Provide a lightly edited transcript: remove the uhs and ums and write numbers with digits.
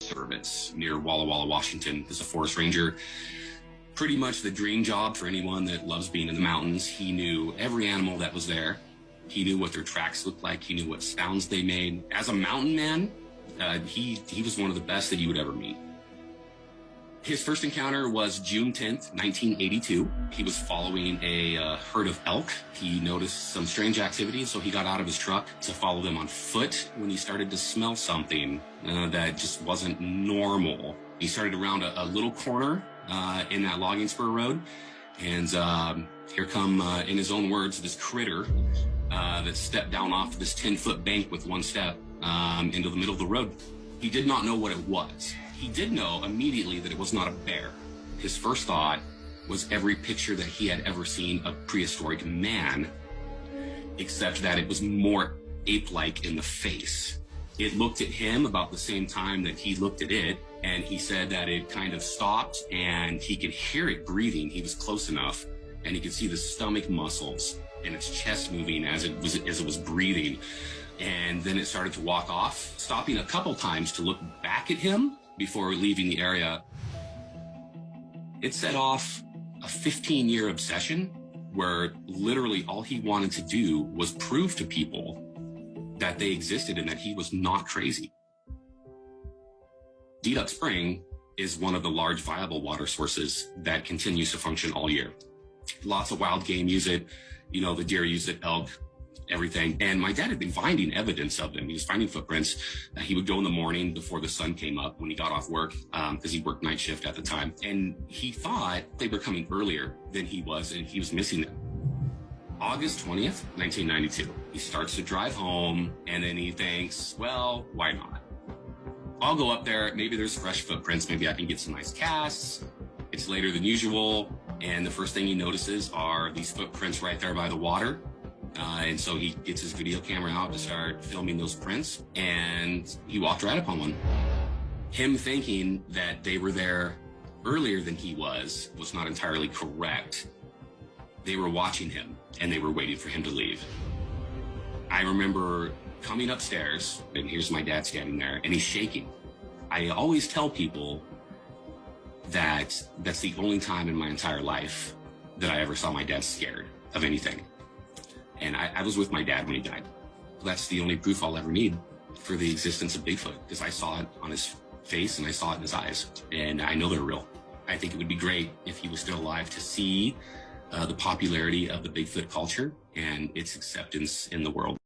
Service near Walla Walla, Washington, as a forest ranger. Pretty much the dream job for anyone that loves being in the mountains. He knew every animal that was there. He knew what their tracks looked like. He knew what sounds they made. As a mountain man, he was one of the best that you would ever meet. His first encounter was June 10th, 1982. He was following a herd of elk. He noticed some strange activity, so he got out of his truck to follow them on foot when he started to smell something that just wasn't normal. He started around a little corner in that logging spur road, and here come, in his own words, this critter that stepped down off this 10-foot bank with one step into the middle of the road. He did not know what it was. He did know immediately that it was not a bear. His first thought was every picture that he had ever seen of prehistoric man, except that it was more ape-like in the face. It looked at him about the same time that he looked at it, and he said that it kind of stopped and he could hear it breathing. He was close enough, and he could see the stomach muscles and its chest moving as it was breathing. And then it started to walk off, stopping a couple times to look back at him before leaving the area. It set off a 15-year obsession where literally all he wanted to do was prove to people that they existed and that he was not crazy. Deduck Spring is one of the large viable water sources that continues to function all year. Lots of wild game use it, you know, the deer use it, elk, everything. And my dad had been finding evidence of them. He was finding footprints. He would go in the morning before the sun came up when he got off work, because he worked night shift at the time. And he thought they were coming earlier than he was, and he was missing them. August 20th, 1992. He starts to drive home, and then he thinks, well, why not? I'll go up there. Maybe there's fresh footprints. Maybe I can get some nice casts. It's later than usual. And the first thing he notices are these footprints right there by the water. And so he gets his video camera out to start filming those prints, and he walked right upon one. Him thinking that they were there earlier than he was not entirely correct. They were watching him, and they were waiting for him to leave. I remember coming upstairs, and here's my dad standing there, and he's shaking. I always tell people that that's the only time in my entire life that I ever saw my dad scared of anything. And I was with my dad when he died. That's the only proof I'll ever need for the existence of Bigfoot, because I saw it on his face and I saw it in his eyes, and I know they're real. I think it would be great if he was still alive to see the popularity of the Bigfoot culture and its acceptance in the world.